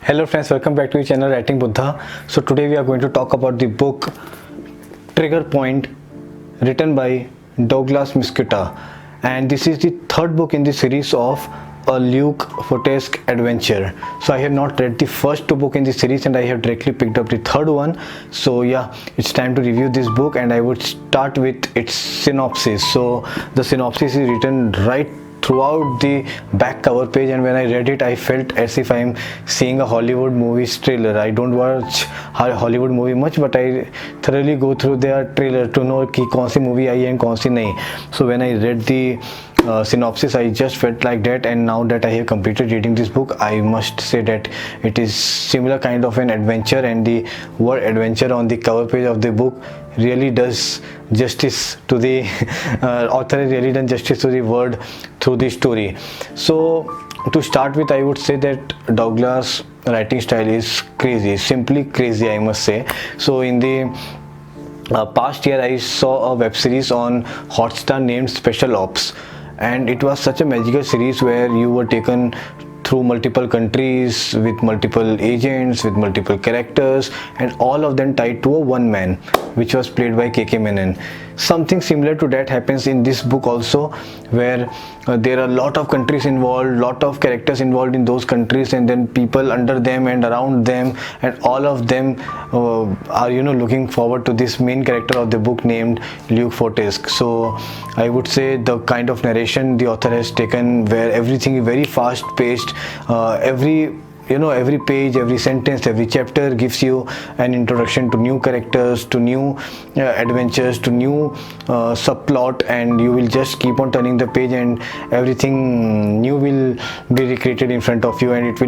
Hello friends, welcome back to your channel Writing Buddha. So today we are going to talk about the book Trigger Point, written by Douglas Misquita, and this is the third book in the series of a Luc Fortesque adventure. So I have not read the first two books in the series and I have directly picked up the third one. So yeah, it's time to review this book, and I would start with its synopsis. So the synopsis is written right throughout the back cover page, and when I read it I felt as if I'm seeing a Hollywood movie trailer. I don't watch Hollywood movie much, but I thoroughly go through their trailer to know कि कौन सी movie आई है and कौन सी नहीं. So when I read the synopsis I just felt like that, and now that I have completed reading this book I must say that it is similar kind of an adventure, and the word adventure on the cover page of the book really does justice to the author has really done justice to the word through the story. So to start with, I would say that Douglas writing style is crazy, simply crazy, I must say. So in the past year I saw a web series on Hotstar named Special Ops, and it was such a magical series where you were taken through multiple countries with multiple agents, with multiple characters, and all of them tied to a one man, which was played by KK. Something similar to that happens in this book also, where there are a lot of countries involved, lot of characters involved in those countries, and then people under them and around them, and all of them are looking forward to this main character of the book named Luc Fortesque. So I would say the kind of narration the author has taken, where everything is very fast paced, every page, every sentence, every chapter gives you an introduction to new characters, to new adventures, to new subplot, and you will just keep on turning the page and everything new will be recreated in front of you, and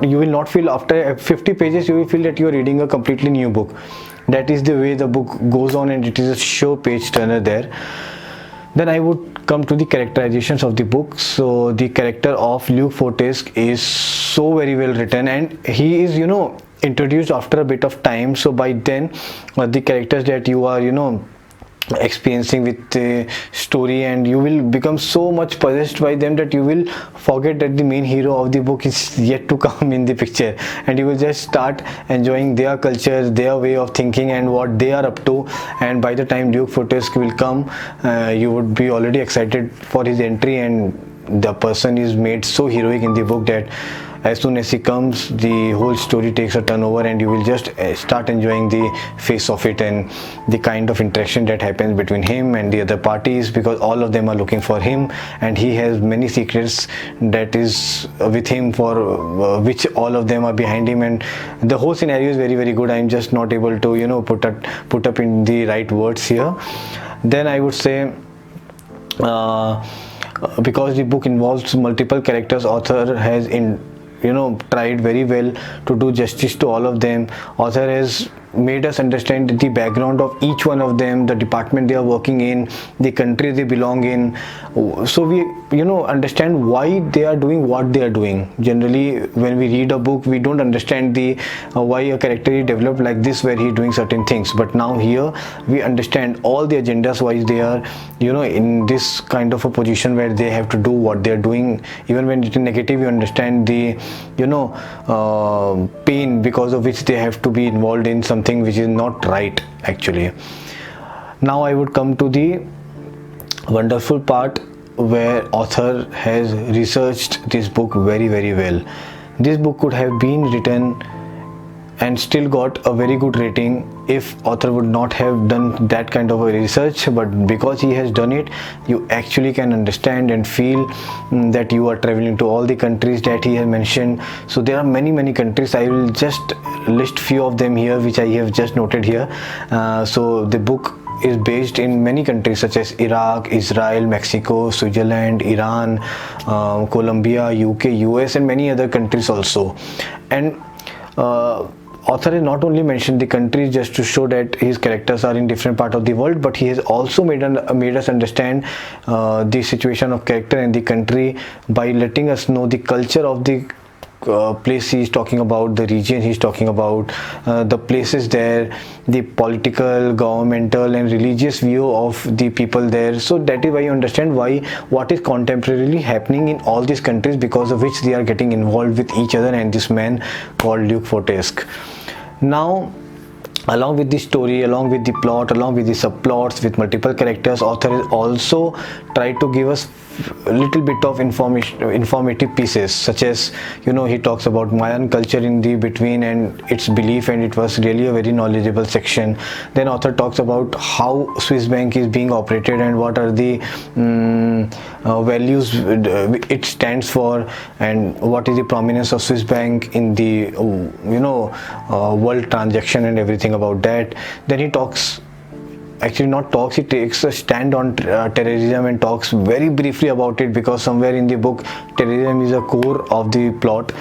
you will not feel after 50 pages you will feel that you are reading a completely new book. That is the way the book goes on, and it is a sure page turner there. Then I would come to the characterizations of the book. So the character of Luc Fortesque is so very well written, and he is introduced after a bit of time. So by then the characters that you are experiencing with the story, and you will become so much possessed by them that you will forget that the main hero of the book is yet to come in the picture, and you will just start enjoying their culture, their way of thinking, and what they are up to. And by the time Luc Fortesque will come, you would be already excited for his entry, and the person is made so heroic in the book that as soon as he comes, the whole story takes a turnover, and you will just start enjoying the face of it and the kind of interaction that happens between him and the other parties, because all of them are looking for him, and he has many secrets that is with him, for which all of them are behind him, and the whole scenario is very, very good. I'm just not able to put up in the right words here. Then I would say because the book involves multiple characters, author has tried very well to do justice to all of them. Author has made us understand the background of each one of them, the department they are working in, the country they belong in, so we understand why they are doing what they are doing. Generally when we read a book we don't understand the why a character is developed like this, where he is doing certain things, but now here we understand all the agendas why they are in this kind of a position where they have to do what they are doing. Even when it is negative, you understand the pain because of which they have to be involved in something which is not right actually. Now I would come to the wonderful part where author has researched this book very, very well. This book could have been written and still got a very good rating if author would not have done that kind of a research, but because he has done it, you actually can understand and feel that you are traveling to all the countries that he has mentioned. So there are many countries. I will just list few of them here which I have just noted here. So the book is based in many countries such as Iraq, Israel, Mexico, Switzerland, Iran, Colombia, UK, US, and many other countries also. And author has not only mentioned the countries just to show that his characters are in different part of the world, but he has also made us understand the situation of character and the country by letting us know the culture of the place he's talking about, the region he's talking about, the places there, the political, governmental and religious view of the people there. So that is why you understand what is contemporarily happening in all these countries, because of which they are getting involved with each other and this man called Luc Fortesque. Now, along with the story, along with the plot, along with the subplots with multiple characters, author has also tried to give us a little bit of informative pieces, such as, you know, he talks about Mayan culture in the between and its belief, and it was really a very knowledgeable section. Then author talks about how Swiss bank is being operated and what are the values it stands for, and what is the prominence of Swiss bank in the world transaction and everything about that. Then he talks, actually not talks, he takes a stand on terrorism and talks very briefly about it, because somewhere in the book terrorism is a core of the plot.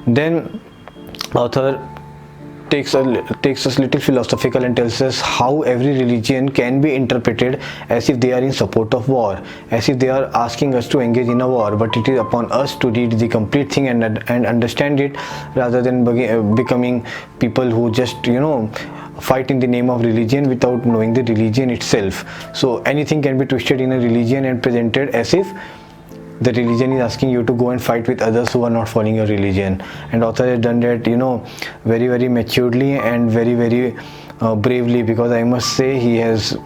Then author takes us little philosophical and tells us how every religion can be interpreted as if they are in support of war, as if they are asking us to engage in a war, but it is upon us to read the complete thing and understand it, rather than becoming people who just fight in the name of religion without knowing the religion itself. So anything can be twisted in a religion and presented as if the religion is asking you to go and fight with others who are not following your religion. And author has done that, very, very maturely and very, very bravely, because I must say he has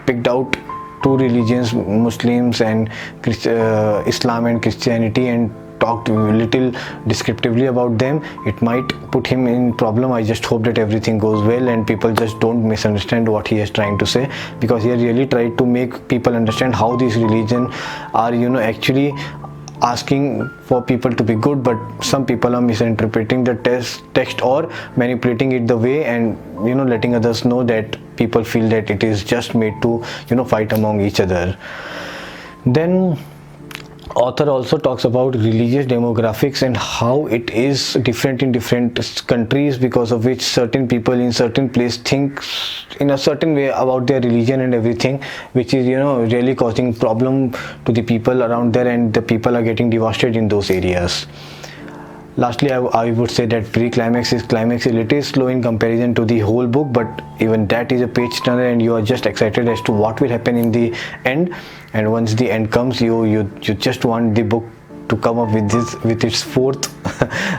picked out two religions, Muslims and Islam and Christianity, and talked a little descriptively about them. It might put him in problem. I just hope that everything goes well and people just don't misunderstand what he is trying to say, because he really tried to make people understand how these religions are actually asking for people to be good, but some people are misinterpreting the text or manipulating it the way, and letting others know that people feel that it is just made to fight among each other. Then author also talks about religious demographics and how it is different in different countries, because of which certain people in certain place think in a certain way about their religion and everything, which is really causing problem to the people around there, and the people are getting devastated in those areas. Lastly, I would say that climax is a little slow in comparison to the whole book, but even that is a page turner and you are just excited as to what will happen in the end. And once the end comes, you just want the book to come up with its fourth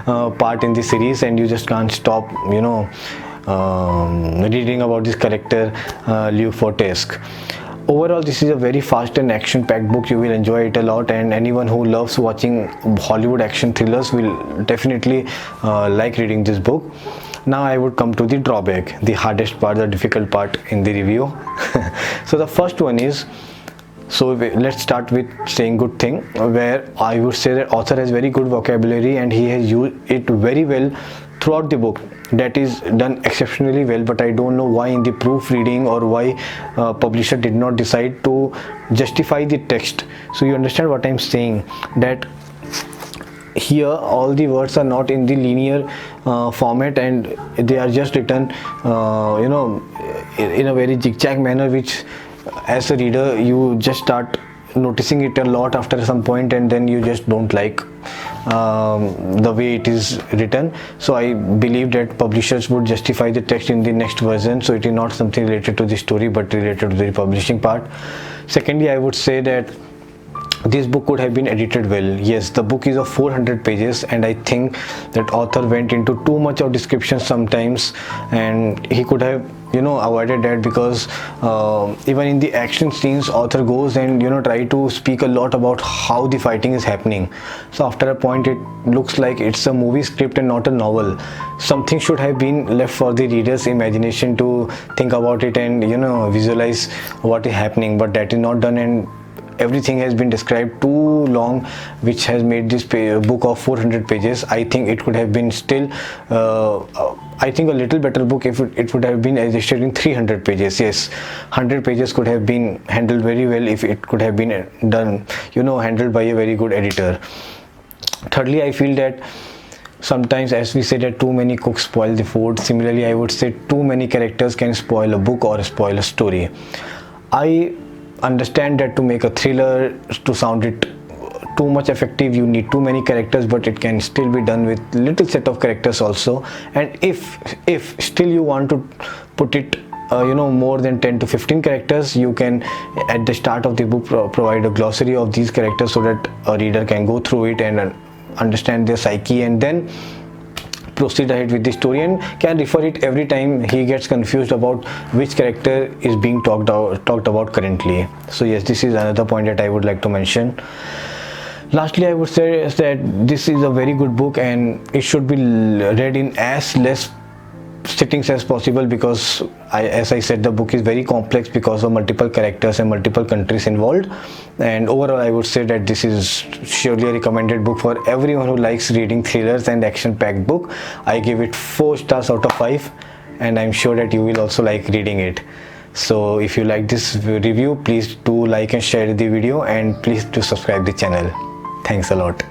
part in the series, and you just can't stop reading about this character Luc Fortesque. Overall, this is a very fast and action-packed book. You will enjoy it a lot, and anyone who loves watching Hollywood action thrillers will definitely like reading this book. Now I would come to the drawback, the hardest part, the difficult part in the review. So the first one is, let's start with saying good thing, where I would say that author has very good vocabulary and he has used it very well throughout the book. That is done exceptionally well, but I don't know why in the proofreading or why publisher did not decide to justify the text. So you understand what I'm saying, that here all the words are not in the linear format, and they are just written in a very zigzag manner, which as a reader you just start noticing it a lot after some point, and then you just don't like the way it is written. So I believe that publishers would justify the text in the next version, so it is not something related to the story but related to the publishing part. Secondly, I would say that this book could have been edited well. Yes, the book is of 400 pages, and I think that author went into too much of description sometimes, and he could have avoided that, because even in the action scenes author goes and try to speak a lot about how the fighting is happening. So after a point it looks like it's a movie script and not a novel. Something should have been left for the reader's imagination to think about it and visualize what is happening, but that is not done, and everything has been described too long, which has made this book of 400 pages. I think it could have been still I think a little better book if it would have been adjusted in 300 pages. Yes, 100 pages could have been handled very well if it could have been done, handled by a very good editor. Thirdly, I feel that sometimes, as we say, that too many cooks spoil the food. Similarly, I would say too many characters can spoil a book or spoil a story. I understand that to make a thriller, to too much effective, you need too many characters, but it can still be done with little set of characters also. And if still you want to put it more than 10 to 15 characters, you can at the start of the book provide a glossary of these characters so that a reader can go through it and understand their psyche, and then proceed ahead with the story, and can refer it every time he gets confused about which character is being talked about currently. So yes, this is another point that I would like to mention. Lastly, I would say is that this is a very good book and it should be read in as less sittings as possible, because as I said, the book is very complex because of multiple characters and multiple countries involved. And overall, I would say that this is surely a recommended book for everyone who likes reading thrillers and action-packed book. I give it 4 stars out of 5, and I'm sure that you will also like reading it. So if you like this review, please do like and share the video, and please do subscribe the channel. Thanks a lot.